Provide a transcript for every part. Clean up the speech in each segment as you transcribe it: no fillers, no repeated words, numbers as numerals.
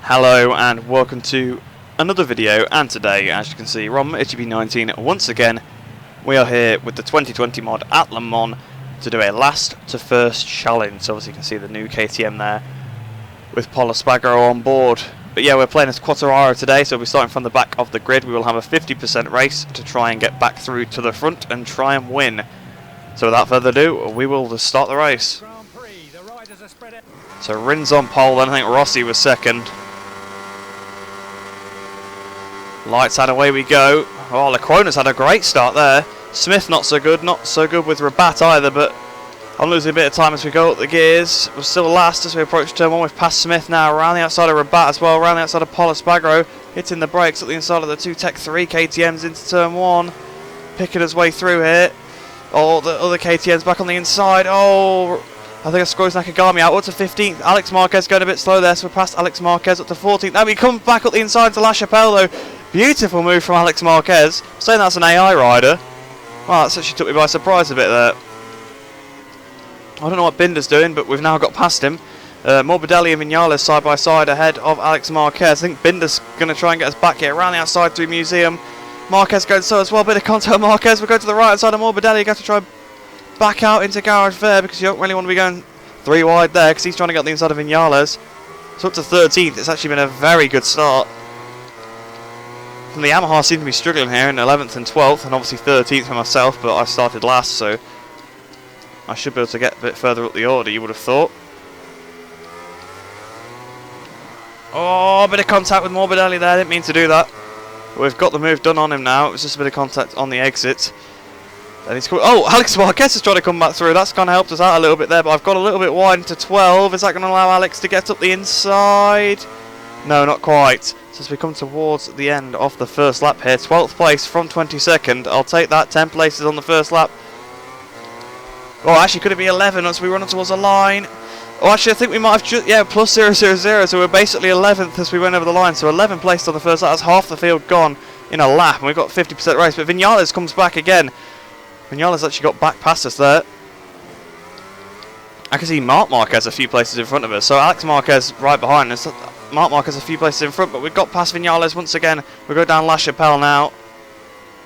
Hello and welcome to another video, and today, as you can see, we're on MotoGP 19 once again. We are here with the 2020 mod at Le Mans to do a last to first challenge. So obviously you can see the new KTM there with Pol Espargaro on board. But yeah, we're playing as Quartararo today, so we'll be starting from the back of the grid. We will have a 50% race to try and get back through to the front and try and win. So without further ado, we will just start the race. So Rins on pole, then I think Rossi was second. Lights out, away we go. Oh, Lequona's had a great start there. Smith not so good with Rabat either, but I'm losing a bit of time as we go up the gears. We're still last as we approach turn one. We've passed Smith now, around the outside of Rabat as well, around the outside of Pol Espargaro, hitting the brakes at the inside of the two Tech 3 KTMs into turn one. Picking his way through here. Oh, the other KTM's back on the inside. Oh, I think I scores Nakagami out up to 15th. Alex Marquez going a bit slow there, so we're past Alex Marquez up to 14th. Now we come back up the inside to La Chapelle though. Beautiful move from Alex Marquez. I'm saying that's an AI rider. Well, that's actually took me by surprise a bit there. I don't know what Binder's doing, but we've now got past him. Morbidelli and Vinales side by side ahead of Alex Marquez. I think Binder's going to try and get us back here around the outside through Museum. Marquez going so as well. Bit of contact with Marquez. We'll go to the right side of Morbidelli. You have to try and back out into Garage there because you don't really want to be going three wide there because he's trying to get on the inside of Vinales. So up to 13th. It's actually been a very good start. And the Yamaha seem to be struggling here in 11th and 12th, and obviously 13th for myself, but I started last, so I should be able to get a bit further up the order, you would have thought. Oh, a bit of contact with Morbidelli there, didn't mean to do that. But we've got the move done on him now. It was just a bit of contact on the exit. And he's oh, Alex Marquez is trying to come back through. That's kind of helped us out a little bit there, but I've got a little bit wide into 12. Is that going to allow Alex to get up the inside? No, not quite. So as we come towards the end of the first lap here, 12th place from 22nd. I'll take that, 10 places on the first lap. Oh, actually, could it be 11 as we run towards the line? Oh, actually, I think we might have just, yeah, plus 000, so we're basically 11th as we went over the line. So 11 places on the first lap, that's half the field gone in a lap, and we've got 50% race. But Vinales comes back again. Vinales actually got back past us there. I can see Marc Marquez a few places in front of us, so Alex Marquez right behind us. Marc Marquez a few places in front, but we've got past Vinales once again. We go down La Chapelle now.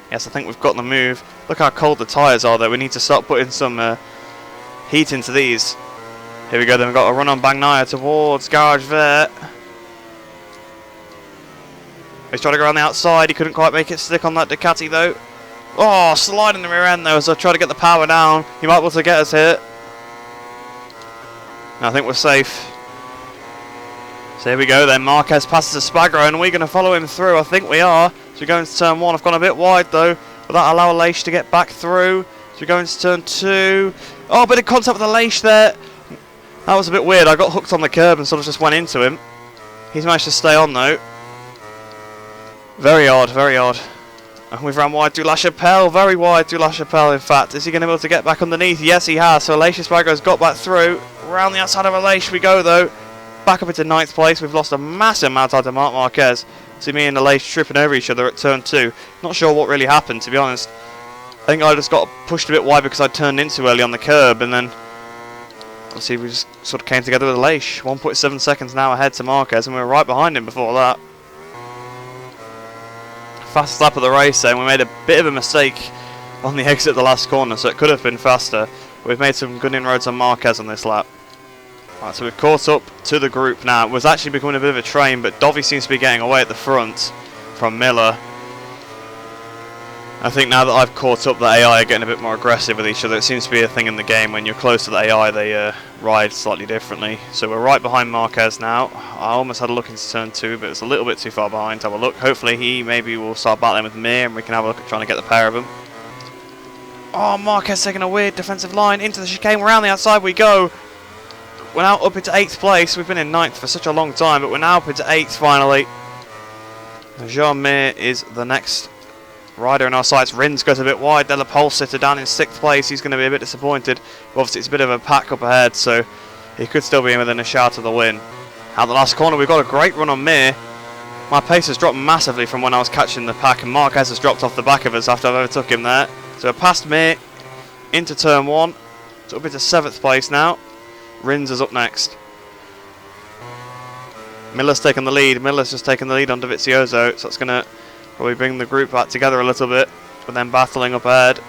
Yes, I think we've got the move. Look how cold the tyres are though. We need to start putting some heat into these. Here we go, then we've got a run on Bagnaia towards Garage Vert. He's trying to go around the outside. He couldn't quite make it stick on that Ducati though. Oh, sliding the rear end though as I try to get the power down. He might be able to get us here. I think we're safe. So here we go then, Marquez passes Espargaro and we're going to follow him through, I think we are. So we go into turn one, I've gone a bit wide though, but that'll allow Leish to get back through. So we go into turn two. Oh, a bit of contact with the Leish there. That was a bit weird, I got hooked on the curb and sort of just went into him. He's managed to stay on though. Very odd, very odd. And we've ran wide through La Chapelle, very wide through La Chapelle in fact. Is he going to be able to get back underneath? Yes he has, so Leish Espargaro's got back through. Around the outside of Leish we go though. Back up into 9th place. We've lost a massive amount of time to Marc Marquez. See me and the Leish tripping over each other at turn 2. Not sure what really happened, to be honest. I think I just got pushed a bit wide because I turned in too early on the curb, and then see we just sort of came together with Leish. 1.7 seconds now ahead to Marquez, and we were right behind him before that. Fastest lap of the race, and we made a bit of a mistake on the exit at the last corner, so it could have been faster. We've made some good inroads on Marquez on this lap. Right, so we've caught up to the group now. It was actually becoming a bit of a train, but Dovi seems to be getting away at the front from Miller. I think now that I've caught up, the AI are getting a bit more aggressive with each other. It seems to be a thing in the game. When you're close to the AI, they ride slightly differently. So we're right behind Marquez now. I almost had a look into turn 2, but it's a little bit too far behind to have a look. Hopefully he maybe will start battling with me and we can have a look at trying to get the pair of them. Oh, Marquez taking a weird defensive line into the chicane. Around the outside we go. We're now up into 8th place. We've been in 9th for such a long time, but we're now up into 8th finally. Jean Mir is the next rider in our sights. Rins goes a bit wide. Then the pole sitter down in 6th place. He's going to be a bit disappointed. But obviously, it's a bit of a pack up ahead, so he could still be within a shout of the win. Out the last corner, we've got a great run on Mir. My pace has dropped massively from when I was catching the pack, and Marquez has dropped off the back of us after I've overtook him there. So we're past Mir into turn 1. So up into 7th place now. Rins is up next. Miller's taken the lead. Miller's just taken the lead on Dovizioso, so that's going to probably bring the group back together a little bit, but then battling up ahead.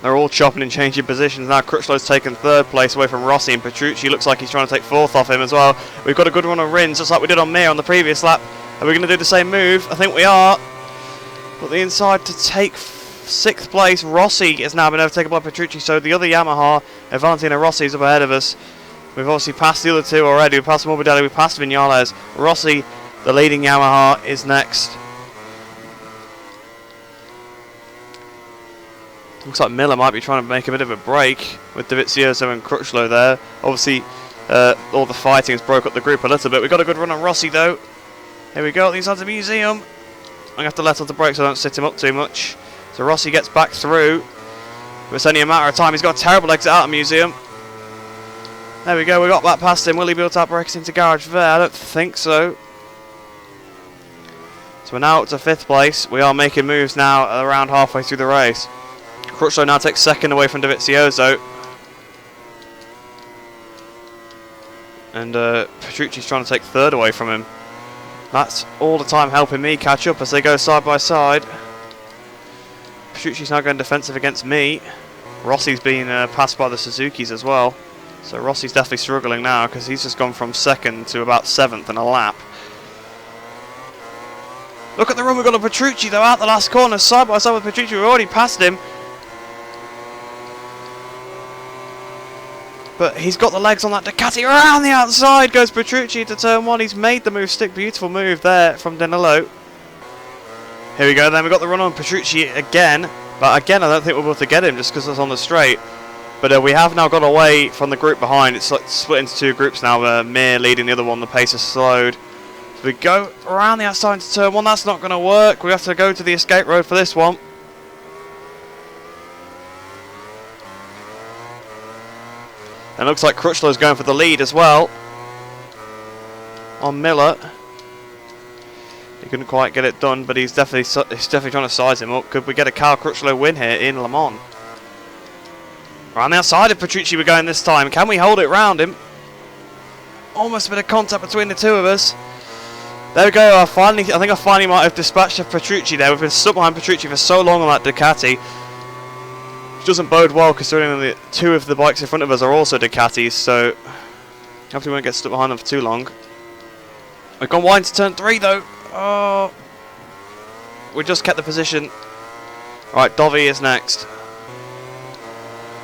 They're all chopping and changing positions now. Crutchlow's taken 3rd place away from Rossi, and Petrucci looks like he's trying to take 4th off him as well. We've got a good run on Rins, just like we did on Mir on the previous lap. Are we going to do the same move? I think we are. But the inside to take 6th place. Rossi has now been overtaken by Petrucci, so the other Yamaha, Valentino Rossi, is up ahead of us. We've obviously passed the other two already. We've passed Morbidelli, we've passed Viñales. Rossi, the leading Yamaha, is next. Looks like Miller might be trying to make a bit of a break with Dovizioso and Crutchlow there. Obviously, all the fighting has broke up the group a little bit. We've got a good run on Rossi though. Here we go, inside the museum. I'm going to have to let off the brakes so I don't sit him up too much. So Rossi gets back through. It's only a matter of time. He's got a terrible exit out of the museum. There we go, we got that past him. Will he be able to outbreak us into garage there? I don't think so. So we're now up to 5th place. We are making moves now around halfway through the race. Crutchlow now takes 2nd away from Dovizioso. And Petrucci's trying to take 3rd away from him. That's all the time helping me catch up as they go side by side. Petrucci's now going defensive against me. Rossi's been passed by the Suzukis as well. So Rossi's definitely struggling now because he's just gone from 2nd to about 7th in a lap. Look at the run we've got on Petrucci though, out the last corner, side by side with Petrucci. We've already passed him. But he's got the legs on that Ducati. Around the outside goes Petrucci to turn 1. He's made the move stick. Beautiful move there from Danilo. Here we go then. We've got the run on Petrucci again. But again, I don't think we'll be able to get him just because it's on the straight. But we have now got away from the group behind. It's like split into 2 groups now. Mir leading the other one. The pace has slowed. So we go around the outside into turn 1. That's not going to work. We have to go to the escape road for this one. And it looks like Crutchlow's going for the lead as well on Miller. He couldn't quite get it done, but he's definitely trying to size him up. Could we get a Cal Crutchlow win here in Le Mans? Around the outside of Petrucci we're going this time. Can we hold it round him? Almost a bit of contact between the two of us. There we go. I think I finally might have dispatched Petrucci there. We've been stuck behind Petrucci for so long on that Ducati. Which doesn't bode well considering the 2 of the bikes in front of us are also Ducatis, so hopefully we won't get stuck behind them for too long. We've gone wide to turn 3 though. Oh, we just kept the position. Right, Dovi is next.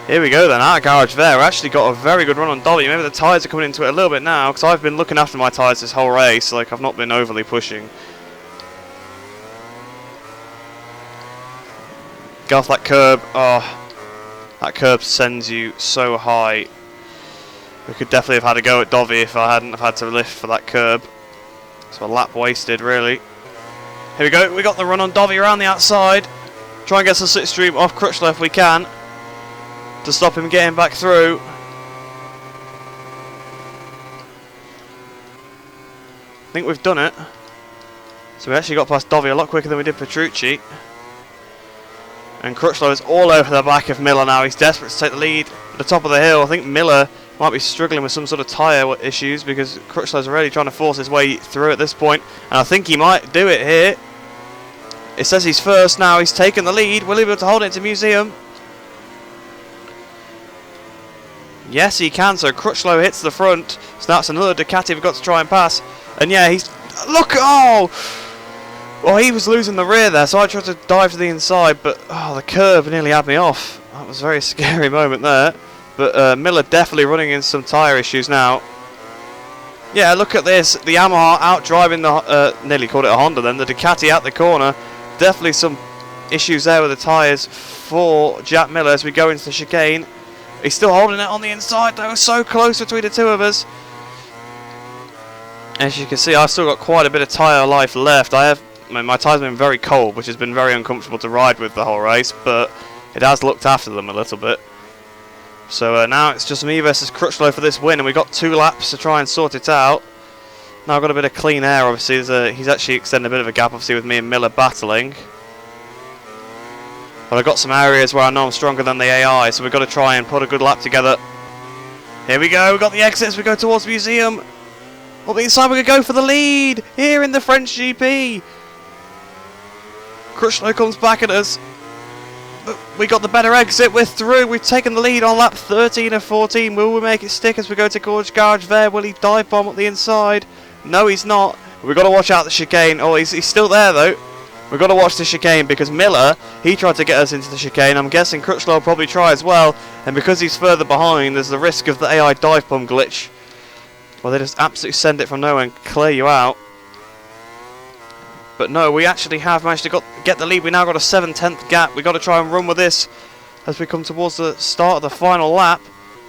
Here we go then, out of garage there. We actually got a very good run on Dovi. Maybe the tyres are coming into it a little bit now, because I've been looking after my tyres this whole race. Like, I've not been overly pushing. Get off that curb. Oh, that curb sends you so high. We could definitely have had a go at Dovi if I hadn't have had to lift for that curb. So a lap wasted, really. Here we go. We got the run on Dovi around the outside. Try and get some slipstream off Crutchlow if we can, to stop him getting back through. I think we've done it. So we actually got past Dovi a lot quicker than we did Petrucci. And Crutchlow is all over the back of Miller now. He's desperate to take the lead at the top of the hill. I think Miller might be struggling with some sort of tyre issues because Crutchlow's already trying to force his way through at this point. And I think he might do it here. It says he's first now. He's taken the lead. Will he be able to hold it to Museum? Yes, he can. So Crutchlow hits the front. So that's another Ducati we've got to try and pass. And yeah, he's... Look! Oh! Well, he was losing the rear there, so I tried to dive to the inside, but the curb nearly had me off. That was a very scary moment there. But Miller definitely running into some tyre issues now. Yeah, look at this. The Yamaha out driving the... nearly called it a Honda then. The Ducati out the corner. Definitely some issues there with the tyres for Jack Miller as we go into the chicane. He's still holding it on the inside though. So close between the two of us. As you can see, I've still got quite a bit of tyre life left. My tyres have been very cold, which has been very uncomfortable to ride with the whole race, but it has looked after them a little bit. So now it's just me versus Crutchlow for this win, and we've got 2 laps to try and sort it out. Now I've got a bit of clean air, obviously. He's actually extended a bit of a gap, obviously, with me and Miller battling. But I've got some areas where I know I'm stronger than the AI, so we've got to try and put a good lap together. Here we go, we've got the exits, we go towards Museum. Up the inside, we're going to go for the lead here in the French GP. Crutchlow comes back at us. We got the better exit, we're through, we've taken the lead on lap 13 of 14. Will we make it stick as we go to Gorge Garage there? Will he dive bomb up the inside? No, he's not. We've got to watch out the chicane. Oh, he's still there though. We've got to watch the chicane because Miller, he tried to get us into the chicane. I'm guessing Crutchlow will probably try as well. And because he's further behind, there's the risk of the AI dive bomb glitch. Well, they just absolutely send it from nowhere and clear you out. But no, we actually have managed to get the lead. We now got a 7/10 gap. We've got to try and run with this as we come towards the start of the final lap.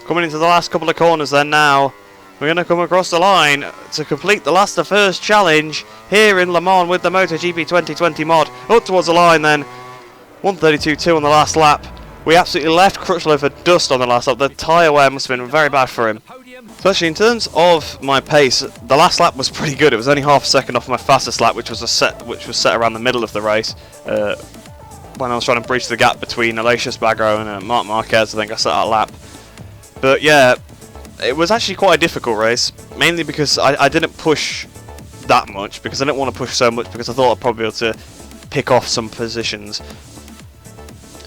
Coming into the last couple of corners then now. We're going to come across the line to complete the last of first challenge here in Le Mans with the MotoGP 2020 mod. Up towards the line then. 1:32.2 on the last lap. We absolutely left Crutchlow for dust on the last lap. The tyre wear must have been very bad for him. So actually, in terms of my pace, the last lap was pretty good. It was only half a second off my fastest lap, which was set around the middle of the race. When I was trying to bridge the gap between Aleix Espargaro and Marc Marquez, I think I set that lap. But yeah, it was actually quite a difficult race, mainly because I didn't push that much, because I didn't want to push so much, because I thought I'd probably be able to pick off some positions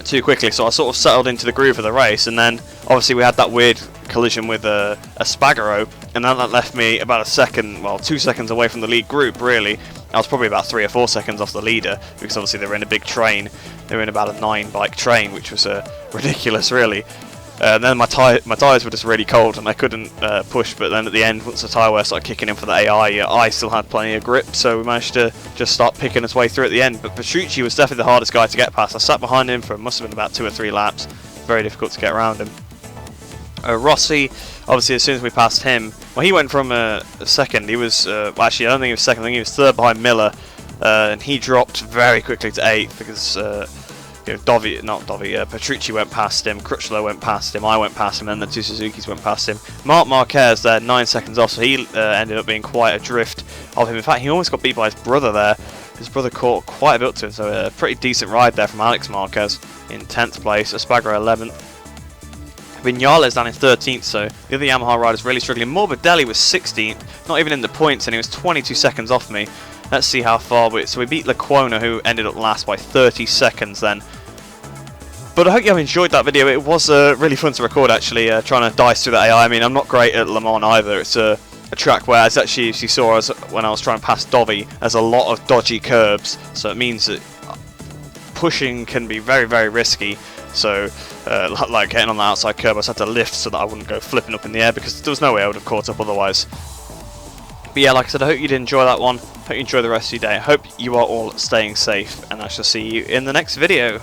too quickly. So I sort of settled into the groove of the race, and then obviously we had that weird collision with Espargaro, and then that left me about 2 seconds away from the lead group. Really, I was probably about 3 or 4 seconds off the leader, because obviously they were in a big train. They were in about a 9-bike train, which was ridiculous, really. And then my tyres were just really cold and I couldn't push, but then at the end, once the tyre wear started kicking in for the AI, I still had plenty of grip, so we managed to just start picking its way through at the end. But Petrucci was definitely the hardest guy to get past. I sat behind him for must have been about 2 or 3 laps. Very difficult to get around him. Rossi, obviously as soon as we passed him, well, he went from second. He was, well, actually I don't think he was second, I think he was third behind Miller, and he dropped very quickly to 8th because Petrucci went past him, Crutchlow went past him, I went past him, and then the 2 Suzukis went past him. Marc Marquez there, 9 seconds off, so he ended up being quite a drift of him. In fact, he almost got beat by his brother there. His brother caught quite a bit up to him, so a pretty decent ride there from Alex Marquez in 10th place, Espargaro 11th. Viñales down in 13th, so the other Yamaha riders really struggling. Morbidelli was 16th, not even in the points, and he was 22 seconds off me. Let's see how far so we beat Lecuona, who ended up last by 30 seconds then. But I hope you have enjoyed that video. It was really fun to record, actually, trying to dice through the AI. I mean, I'm not great at Le Mans either. It's a track where, as actually, as you saw when I was trying to pass Dovi, there's a lot of dodgy curbs, so it means that pushing can be very, very risky. So, like getting on the outside curb, I just had to lift so that I wouldn't go flipping up in the air, because there was no way I would have caught up otherwise. But yeah, like I said, I hope you did enjoy that one. Hope you enjoy the rest of your day. I hope you are all staying safe, and I shall see you in the next video.